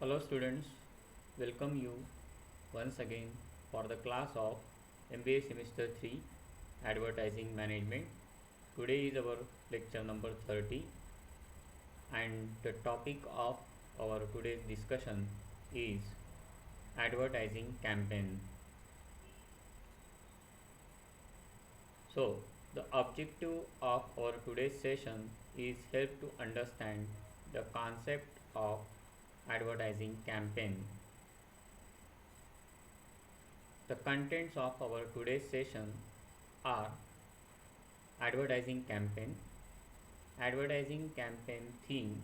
Hello students, welcome you once again for the class of MBA Semester 3 Advertising Management. Today is our lecture number 30 and the topic of our today's discussion is advertising campaign. So the objective of our today's session is help to understand the concept of advertising campaign. The contents of our today's session are advertising campaign theme,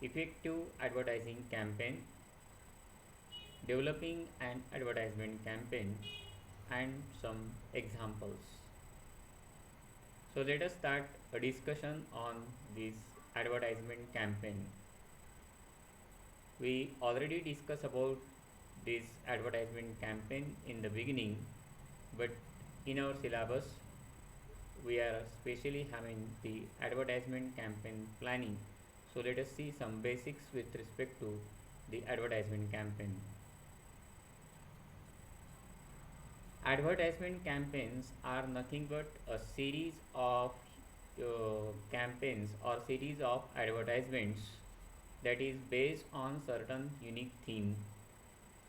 effective advertising campaign, developing an advertisement campaign, and some examples. So let us start a discussion on this advertisement campaign. We already discussed about this advertisement campaign in the beginning, but in our syllabus we are specially having the advertisement campaign planning. So let us see some basics with respect to the advertisement campaign. Advertisement campaigns are nothing but a series of campaigns or series of advertisements that is based on certain unique theme.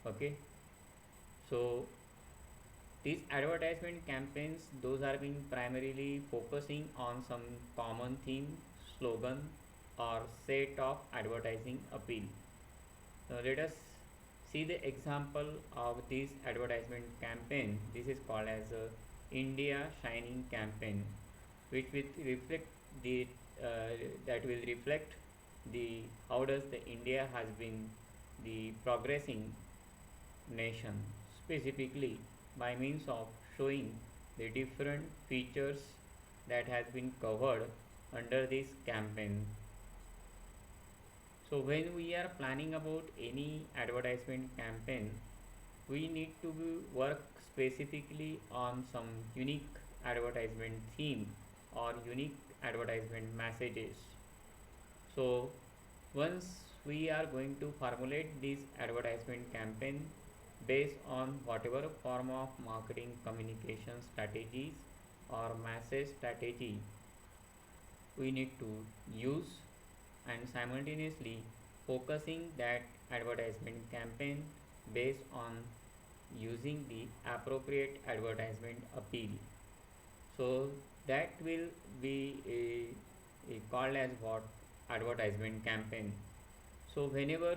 Okay, so these advertisement campaigns, those are being primarily focusing on some common theme, slogan or set of advertising appeal. Now let us see the example of this advertisement campaign. This is called as India Shining campaign, which will reflect the the how does the India has been the progressing nation, specifically by means of showing the different features that has been covered under this campaign. So when we are planning about any advertisement campaign, we need to work specifically on some unique advertisement theme or unique advertisement messages. So once we are going to formulate this advertisement campaign based on whatever form of marketing communication strategies or message strategy we need to use, and simultaneously focusing that advertisement campaign based on using the appropriate advertisement appeal. So that will be called as what? Advertisement campaign. So whenever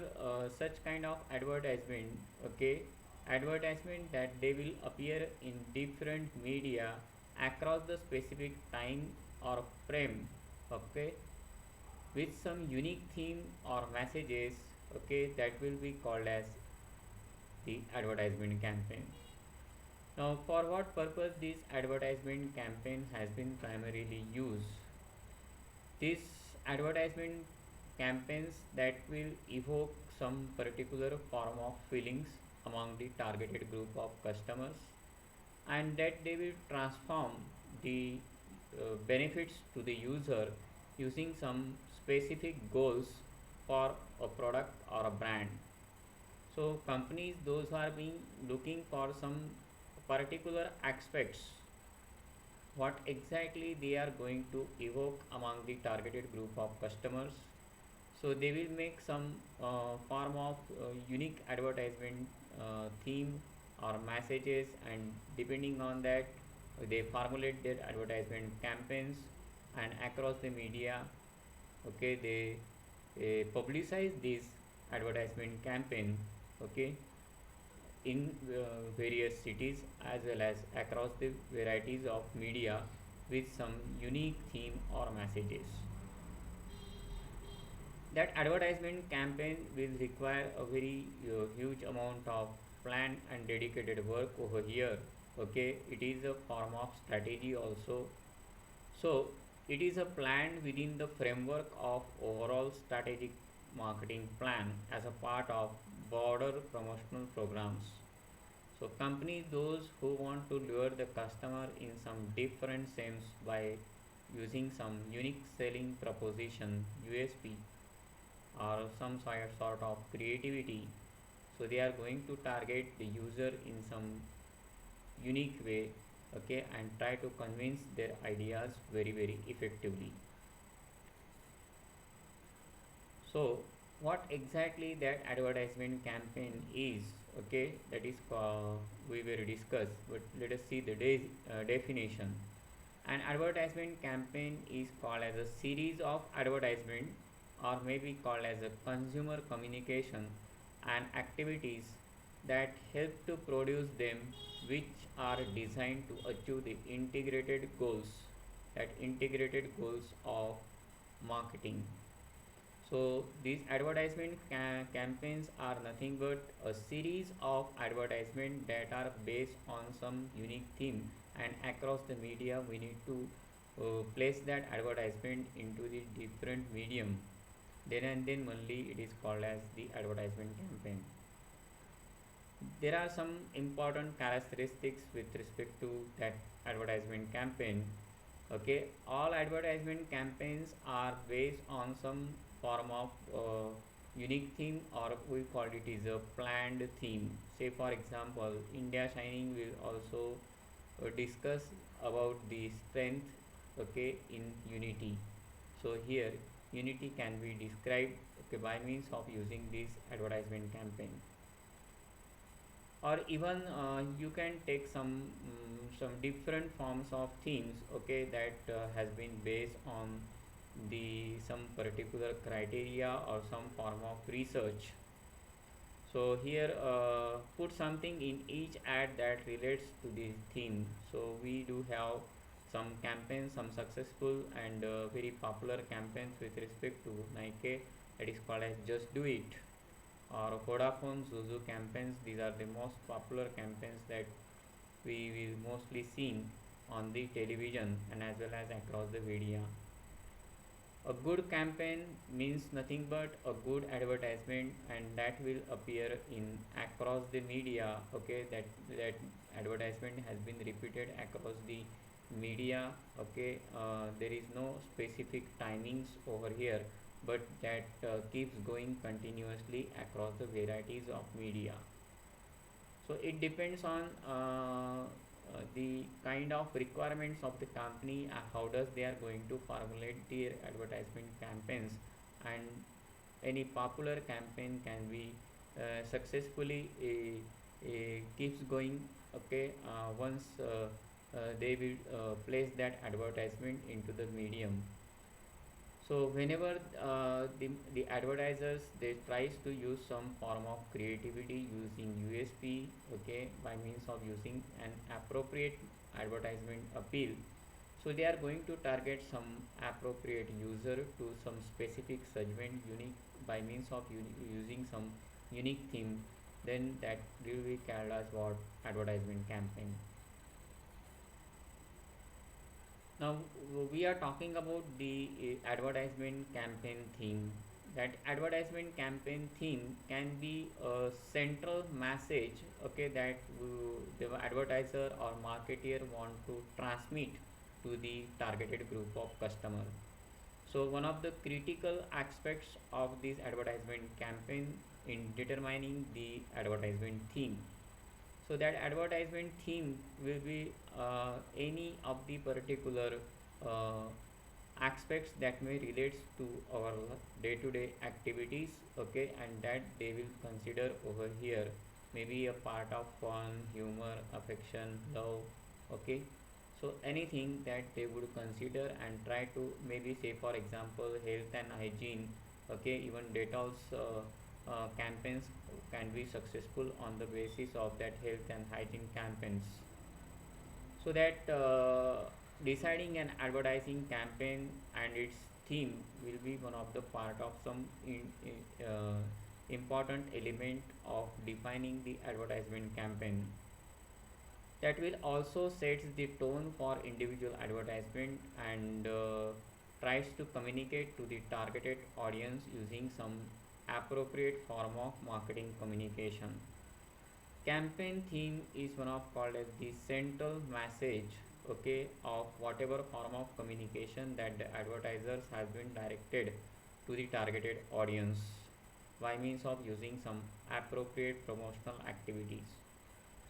such kind of advertisement, okay, advertisement that they will appear in different media across the specific time or frame, okay, with some unique theme or messages, okay, that will be called as the advertisement campaign. Now for what purpose this advertisement campaign has been primarily used? This advertisement campaigns that will evoke some particular form of feelings among the targeted group of customers, and that they will transform the benefits to the user using some specific goals for a product or a brand. So companies, those are being looking for some particular aspects, what exactly they are going to evoke among the targeted group of customers. So they will make some form of unique advertisement theme or messages, and depending on that they formulate their advertisement campaigns, and across the media, okay, they publicize this advertisement campaign, okay, in various cities as well as across the varieties of media with some unique theme or messages. That advertisement campaign will require a very huge amount of planned and dedicated work over here. Okay, it is a form of strategy also. So it is a plan within the framework of overall strategic marketing plan as a part of broader promotional programs. So companies, those who want to lure the customer in some different sense by using some unique selling proposition, USP, or some sort of creativity. So they are going to target the user in some unique way, okay, and try to convince their ideas very effectively. So what exactly that advertisement campaign is, okay, that is we will discuss, but let us see the definition. An advertisement campaign is called as a series of advertisement, or maybe called as a consumer communication and activities that help to produce them, which are designed to achieve the integrated goals of marketing. So these campaigns are nothing but a series of advertisements that are based on some unique theme, and across the media we need to place that advertisement into the different medium. Then and then only it is called as the advertisement campaign. There are some important characteristics with respect to that advertisement campaign. Okay, all advertisement campaigns are based on some form of unique theme, or we call it is a planned theme. Say for example, India Shining will also discuss about the strength, okay, in unity. So here unity can be described, okay, by means of using this advertisement campaign. Or even you can take some different forms of themes, okay, that has been based on the some particular criteria or some form of research. So here put something in each ad that relates to the theme. So we do have some campaigns, some successful and very popular campaigns with respect to Nike, that is called as Just Do It, or Vodafone Zuzu campaigns. These are the most popular campaigns that we will mostly seen on the television and as well as across the media. A good campaign means nothing but a good advertisement, and that will appear in across the media, okay, that advertisement has been repeated across the media, okay. There is no specific timings over here, but that keeps going continuously across the varieties of media. So it depends on the kind of requirements of the company, how does they are going to formulate their advertisement campaigns, and any popular campaign can be successfully keeps going, okay, once they will place that advertisement into the medium. So whenever the advertisers they tries to use some form of creativity using USP, okay, by means of using an appropriate advertisement appeal, so they are going to target some appropriate user to some specific segment unique by means of using some unique theme, then that will be called as what advertisement campaign. Now we are talking about the advertisement campaign theme. That advertisement campaign theme can be a central message, okay, that the advertiser or marketer want to transmit to the targeted group of customer. So one of the critical aspects of this advertisement campaign in determining the advertisement theme. So that advertisement theme will be any of the particular uh, aspects that may relates to our day-to-day activities, okay, and that they will consider over here, maybe a part of fun, humor, affection, love, okay. So anything that they would consider and try to, maybe say for example health and hygiene, okay, even Dettol's campaigns can be successful on the basis of that health and hygiene campaigns. So that deciding an advertising campaign and its theme will be one of the part of some important element of defining the advertisement campaign. That will also sets the tone for individual advertisement and tries to communicate to the targeted audience using some appropriate form of marketing communication. Campaign theme is one of called as the central message, okay, of whatever form of communication that the advertisers has been directed to the targeted audience. by means of using some appropriate promotional activities.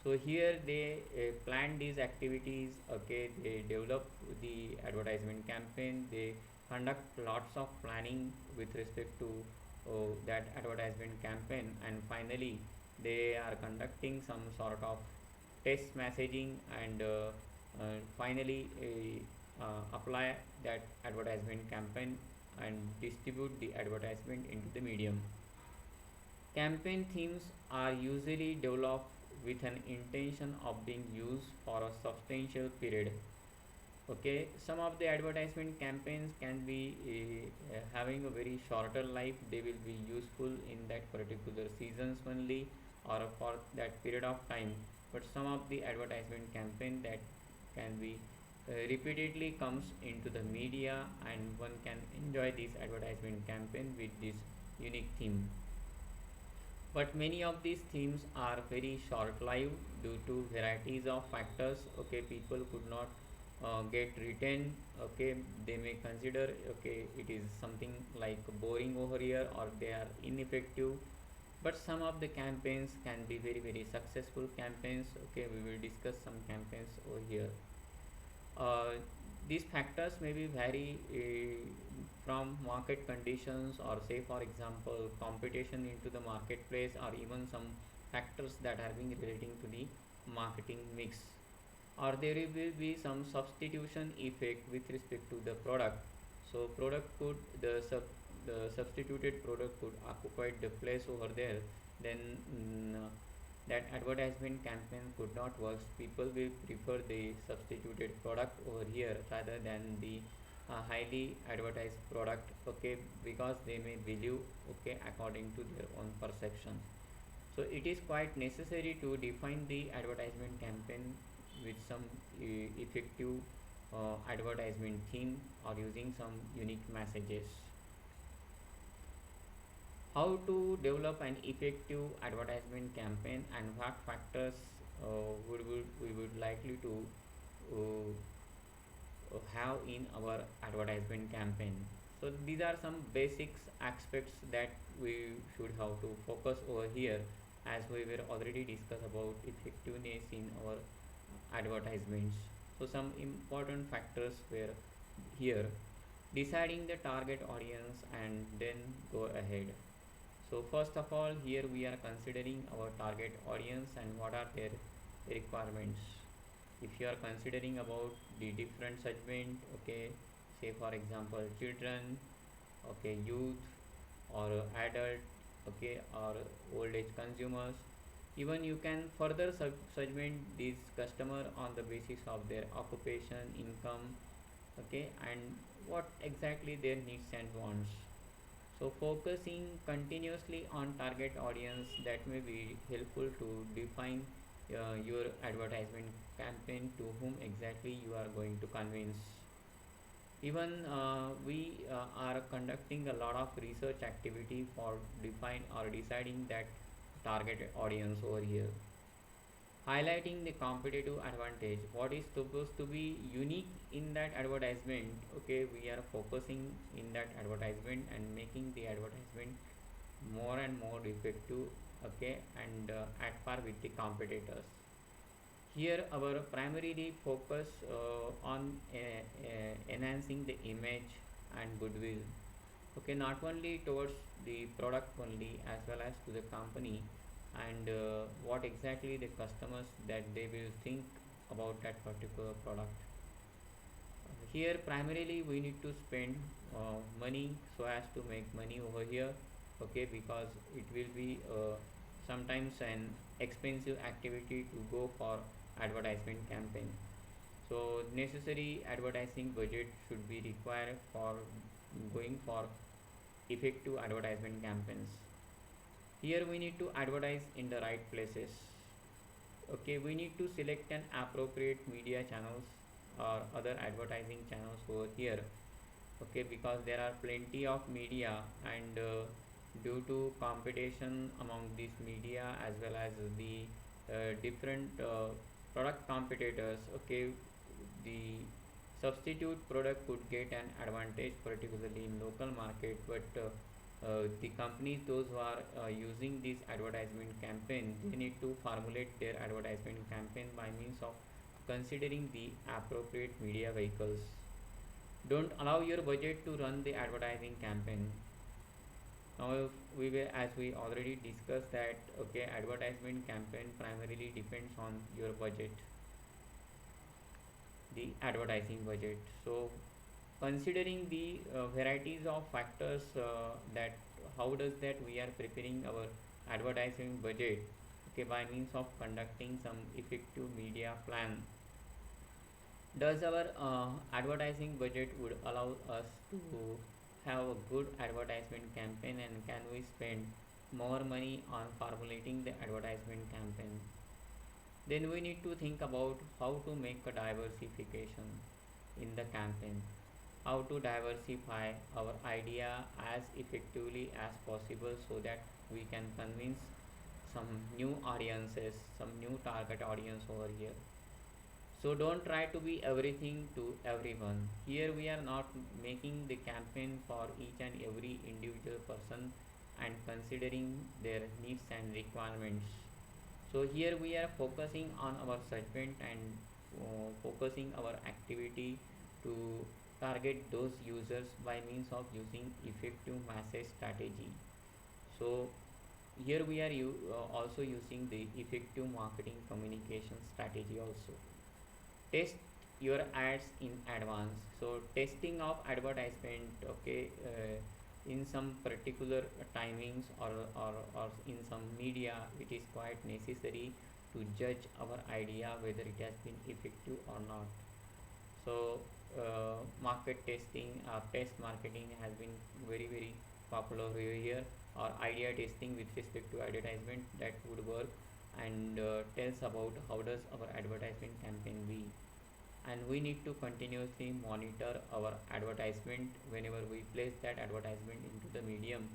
So here they plan these activities. Okay, they develop the advertisement campaign, they conduct lots of planning with respect to that advertisement campaign, and finally they are conducting some sort of test messaging, and finally apply that advertisement campaign and distribute the advertisement into the medium. Campaign themes are usually developed with an intention of being used for a substantial period. Okay, some of the advertisement campaigns can be having a very shorter life. They will be useful in that particular seasons only, or for that period of time. But some of the advertisement campaign that can be repeatedly comes into the media, and one can enjoy this advertisement campaign with this unique theme. But many of these themes are very short lived due to varieties of factors. Okay, people could not get retained. Okay, they may consider, okay, it is something like boring over here, or they are ineffective. But some of the campaigns can be very very successful campaigns. Okay, we will discuss some campaigns over here. uh, these factors may be vary from market conditions, or say for example competition into the marketplace, or even some factors that are being relating to the marketing mix, or there will be some substitution effect with respect to the product. So product could the substituted product could occupy the place over there. Then that advertisement campaign could not work. People will prefer the substituted product over here rather than the highly advertised product. Okay, because they may believe, okay, according to their own perception. So it is quite necessary to define the advertisement campaign with some effective advertisement theme, or using some unique messages. How to develop an effective advertisement campaign, and what factors we would likely to have in our advertisement campaign. So these are some basics aspects that we should have to focus over here, as we were already discussed about effectiveness in our advertisements. So some important factors were here: deciding the target audience and then go ahead. So first of all, here we are considering our target audience and what are their requirements. If you are considering about the different segment, okay, say for example children, okay, youth, or adult, okay, or old age consumers, even you can further segment these customer on the basis of their occupation, income, okay, and what exactly their needs and wants. So focusing continuously on target audience, that may be helpful to define your advertisement campaign to whom exactly you are going to convince. Even we are conducting a lot of research activity for define or deciding that target audience over here. Highlighting the competitive advantage, what is supposed to be unique in that advertisement. Okay, we are focusing in that advertisement and making the advertisement more and more effective, okay, and at par with the competitors. Here our primarily focus on enhancing the image and goodwill, okay, not only towards the product only, as well as to the company, and what exactly the customers that they will think about that particular product. Here primarily we need to spend money so as to make money over here, okay, because it will be sometimes an expensive activity to go for advertisement campaign. So necessary advertising budget should be required for going for effective advertisement campaigns. Here we need to advertise in the right places. Okay, we need to select an appropriate media channels or other advertising channels over here. Okay, because there are plenty of media, and due to competition among these media, as well as the different product competitors, okay, the substitute product could get an advantage particularly in local market, but The companies those who are using this advertisement campaign, they need to formulate their advertisement campaign by means of considering the appropriate media vehicles. Don't allow your budget to run the advertising campaign. Now if we were, as we already discussed that okay, advertisement campaign primarily depends on your budget, the advertising budget. So considering the varieties of factors, that how does that we are preparing our advertising budget, okay, by means of conducting some effective media plan. Does our advertising budget would allow us to have a good advertisement campaign, and can we spend more money on formulating the advertisement campaign? Then we need to think about how to make a diversification in the campaign, how to diversify our idea as effectively as possible so that we can convince some new audiences, some new target audience over here. So don't try to be everything to everyone. Here we are not making the campaign for each and every individual person and considering their needs and requirements. So here we are focusing on our segment and focusing our activity to target those users by means of using effective message strategy. So here we are also using the effective marketing communication strategy also. Test your ads in advance. So testing of advertisement, okay, in some particular timings, or in some media, it is quite necessary to judge our idea whether it has been effective or not. So market testing, test marketing has been very popular over here, or idea testing with respect to advertisement that would work and tells about how does our advertisement campaign be. And we need to continuously monitor our advertisement whenever we place that advertisement into the medium.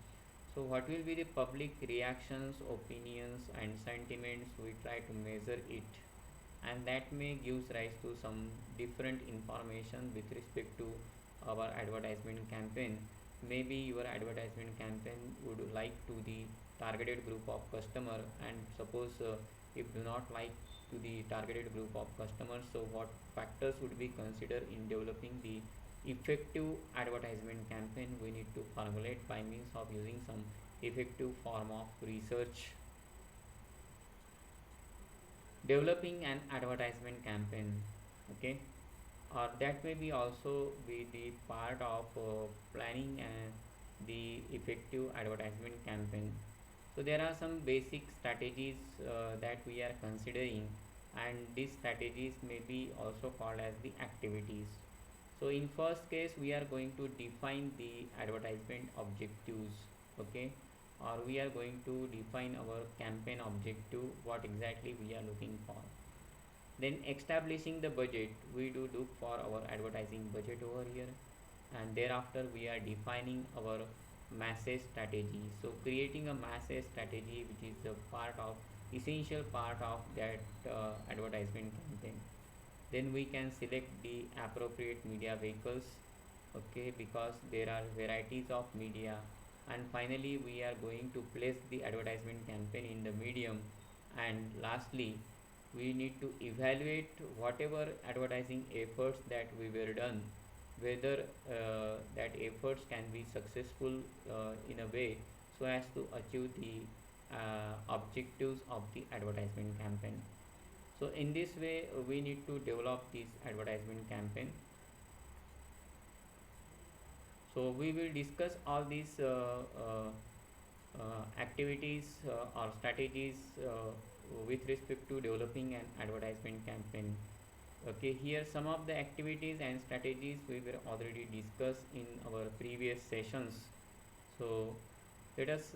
So what will be the public reactions, opinions and sentiments, we try to measure it, and that may gives rise to some different information with respect to our advertisement campaign. Maybe your advertisement campaign would like to the targeted group of customer, and suppose if do not like to the targeted group of customers, so what factors would be considered in developing the effective advertisement campaign, we need to formulate by means of using some effective form of research. Developing an advertisement campaign, okay, or that may be also be the part of planning the effective advertisement campaign. So there are some basic strategies that we are considering, and these strategies may be also called as the activities. So in first case we are going to define the advertisement objectives, okay, or we are going to define our campaign objective, what exactly we are looking for. Then establishing the budget, we do look for our advertising budget over here, and thereafter we are defining our message strategy. So creating a message strategy, which is the part of essential part of that advertisement campaign. Then we can select the appropriate media vehicles, okay, because there are varieties of media. And finally we are going to place the advertisement campaign in the medium. And lastly, we need to evaluate whatever advertising efforts that we were done, whether that efforts can be successful in a way so as to achieve the objectives of the advertisement campaign. So in this way we need to develop this advertisement campaign. So we will discuss all these activities or strategies with respect to developing an advertisement campaign. Okay, here some of the activities and strategies we were already discussed in our previous sessions. So let us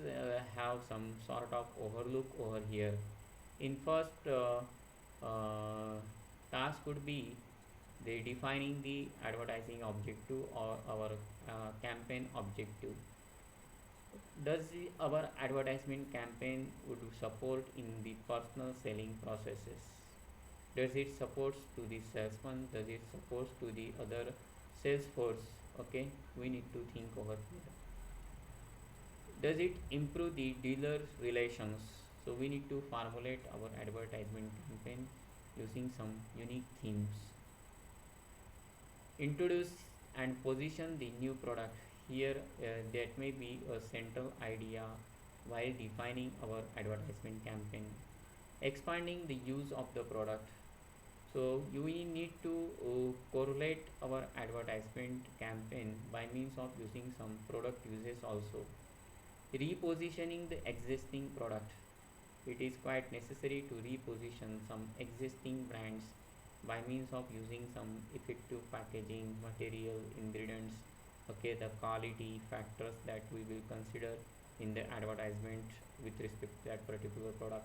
have some sort of overlook over here. In first task would be the defining the advertising objective or our campaign objective. Does our advertisement campaign would support in the personal selling processes? Does it supports to the salesman? Does it supports to the other sales force? Okay, we need to think over here. Does it improve the dealer relations? So we need to formulate our advertisement campaign using some unique themes. Introduce and position the new product. Here, that may be a central idea while defining our advertisement campaign. Expanding the use of the product. So we need to correlate our advertisement campaign by means of using some product uses also. Repositioning the existing product. It is quite necessary to reposition some existing brands by means of using some effective packaging, material, ingredients, okay, the quality factors that we will consider in the advertisement with respect to that particular product.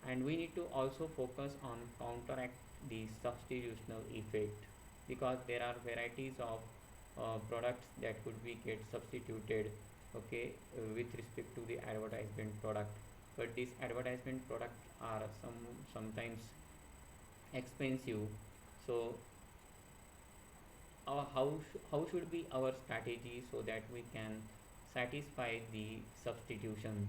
And we need to also focus on counteract the substitutional effect, because there are varieties of products that could be get substituted, okay, with respect to the advertisement product, but these advertisement products are sometimes expensive. So how should be our strategy so that we can satisfy the substitution?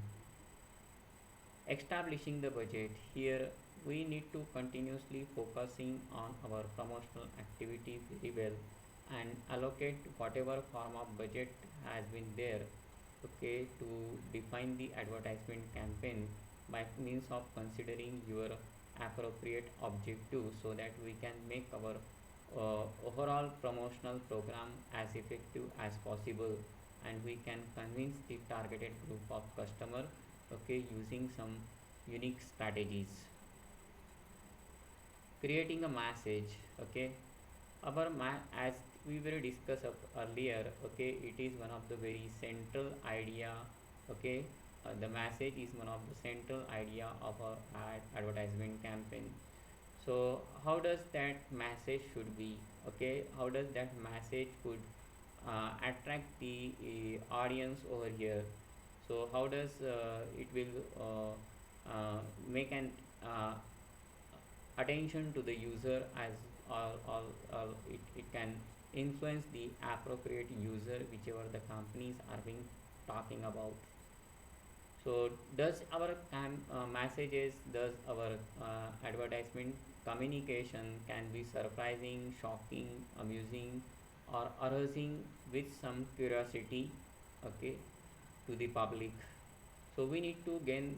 Establishing the budget. Here we need to continuously focusing on our promotional activity very well and allocate whatever form of budget has been there, okay, to define the advertisement campaign by means of considering your appropriate objective so that we can make our overall promotional program as effective as possible, and we can convince the targeted group of customer, okay, using some unique strategies. Creating a message, okay, as we will discuss earlier, okay, it is one of the very central idea, okay, the message is one of the central idea of a advertisement campaign. So how does that message should be, okay, how does that message could attract the audience over here? So how does it will make an attention to the user as it can influence the appropriate user whichever the companies are being talking about. So does our messages, does our advertisement communication can be surprising, shocking, amusing, or arousing with some curiosity, okay, to the public? So we need to gain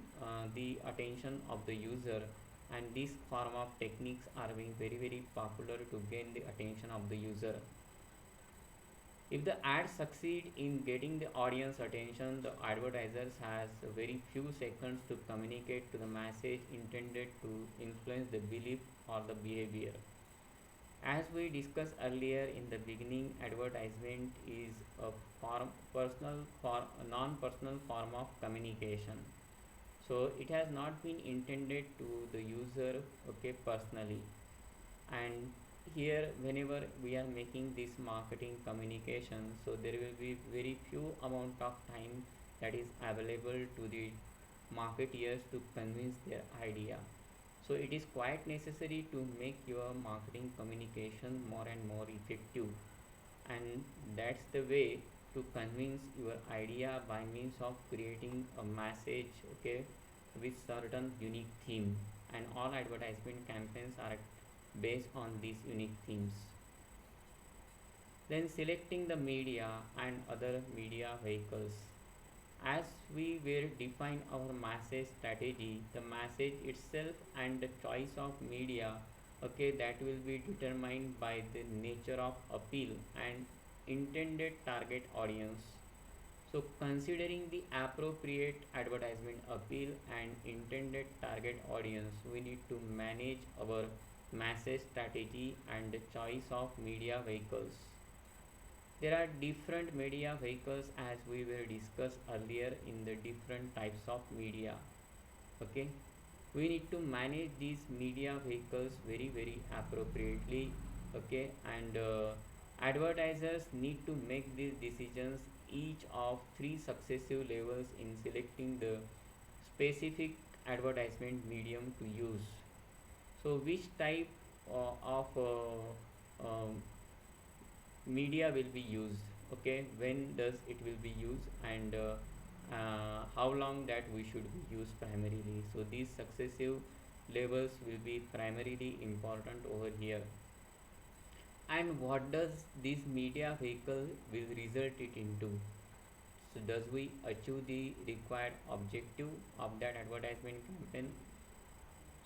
the attention of the user, and this form of techniques are being very popular to gain the attention of the user. If the ad succeed in getting the audience attention, the advertisers has very few seconds to communicate to the message intended to influence the belief or the behavior. As we discussed earlier in the beginning, advertisement is a non-personal form of communication. So it has not been intended to the user, okay, personally. And here whenever we are making this marketing communication, so there will be very few amount of time that is available to the marketeers to convince their idea. So it is quite necessary to make your marketing communication more and more effective, and that's the way to convince your idea by means of creating a message, okay, with certain unique theme, and all advertisement campaigns are based on these unique themes. Then selecting the media and other media vehicles. As we will define our message strategy, the message itself and the choice of media, okay, that will be determined by the nature of appeal and intended target audience. So considering the appropriate advertisement appeal and intended target audience, we need to manage our message strategy and the choice of media vehicles. There are different media vehicles as we will discuss earlier in the different types of media, okay. We need to manage these media vehicles very appropriately, okay, and advertisers need to make these decisions each of three successive levels in selecting the specific advertisement medium to use. So which type of media will be used, okay, when does it will be used, and how long that we should be used primarily. So these successive levels will be primarily important over here. And what does this media vehicle will result it into? So does we achieve the required objective of that advertisement campaign?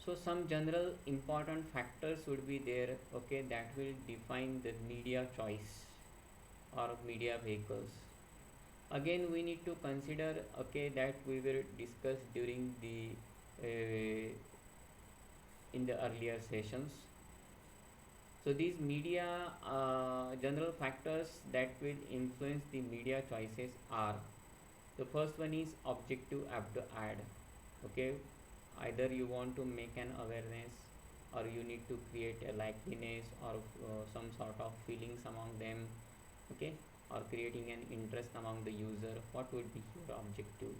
So some general important factors would be there, okay, that will define the media choice or media vehicles. Again we need to consider, okay, that we will discuss during the in the earlier sessions. So these media general factors that will influence the media choices are: the first one is objective of the ad. Okay, either you want to make an awareness, or you need to create a likeliness, or some sort of feelings among them. Okay, or creating an interest among the user. What would be your objective?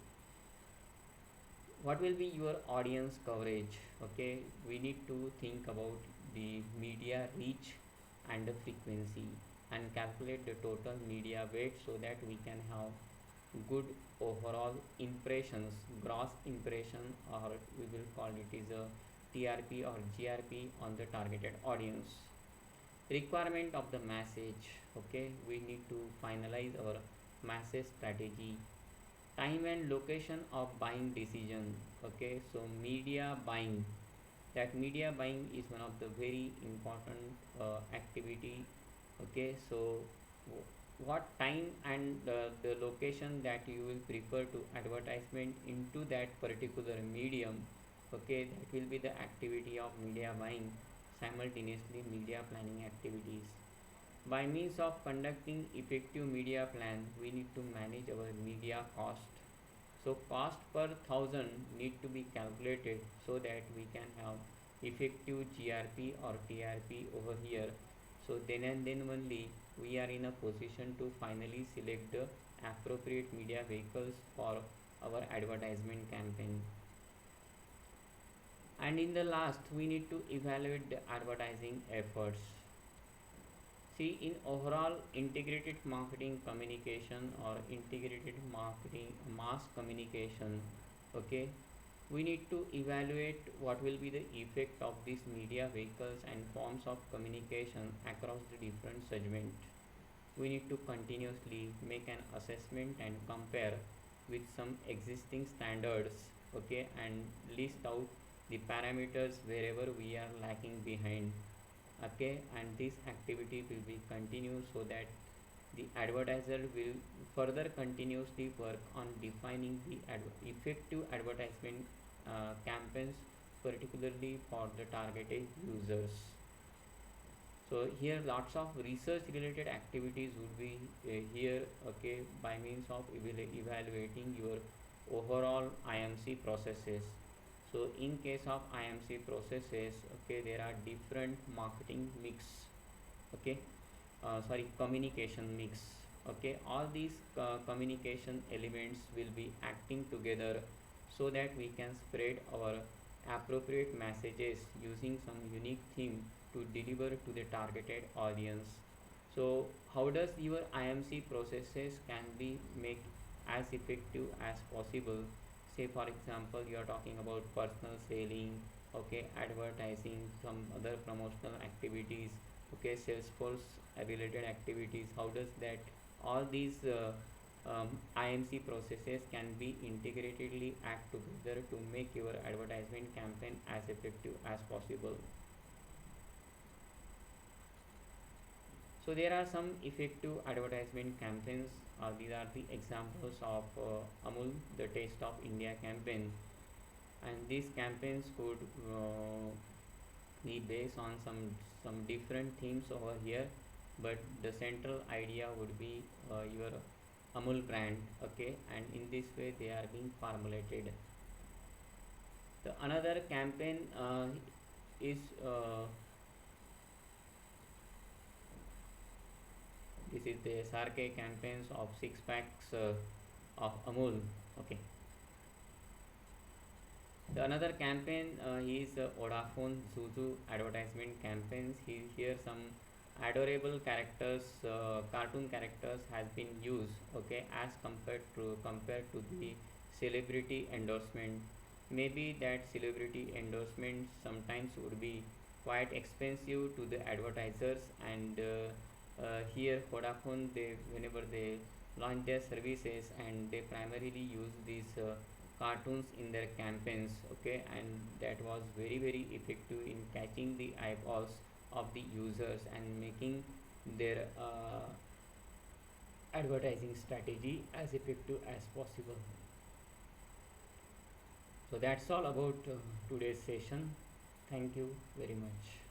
What will be your audience coverage? Okay, we need to think about the media reach and the frequency, and calculate the total media weight so that we can have good overall impressions, gross impression, or we will call it is a TRP or GRP on the targeted audience. Requirement of the message. Okay, we need to finalize our message strategy. Time and location of buying decision. Okay, so media buying, that media buying is one of the very important activity. Okay, so what time and the location that you will prefer to advertisement into that particular medium. Okay, that will be the activity of media buying. Simultaneously media planning activities. By means of conducting effective media plan, we need to manage our media cost. So cost per thousand need to be calculated so that we can have effective GRP or TRP over here. So then and then only we are in a position to finally select the appropriate media vehicles for our advertisement campaign. And in the last, we need to evaluate the advertising efforts. See, in overall integrated marketing communication or integrated marketing mass communication, okay, we need to evaluate what will be the effect of these media vehicles and forms of communication across the different segments. We need to continuously make an assessment and compare with some existing standards, okay, and list out the parameters wherever we are lacking behind. Okay, and this activity will be continued so that the advertiser will further continuously work on defining the effective advertisement campaigns, particularly for the targeted users. So here lots of research related activities would be here, okay, by means of evaluating your overall IMC processes. So in case of IMC processes, okay, there are different marketing mix, okay, sorry, communication mix. Okay, all these communication elements will be acting together so that we can spread our appropriate messages using some unique theme to deliver to the targeted audience. So how does your IMC processes can be make as effective as possible? Say for example you are talking about personal selling, okay, advertising, some other promotional activities, okay, Salesforce related activities. How does that all these IMC processes can be integratedly act together to make your advertisement campaign as effective as possible? So there are some effective advertisement campaigns. These are the examples of Amul, the Taste of India campaign, and these campaigns could be based on some different themes over here, but the central idea would be your Amul brand. Okay, and in this way they are being formulated. The another campaign is this is the SRK campaigns of six packs of Amul. Okay. The another campaign is Vodafone Zuzu advertisement campaigns. Here some adorable characters, cartoon characters has been used, okay, as compared to the celebrity endorsement. Maybe that celebrity endorsement sometimes would be quite expensive to the advertisers, and here Vodafone, they whenever they launch their services, and they primarily use these cartoons in their campaigns, okay, and that was very very effective in catching the eyeballs of the users and making their advertising strategy as effective as possible. So that's all about today's session. Thank you very much.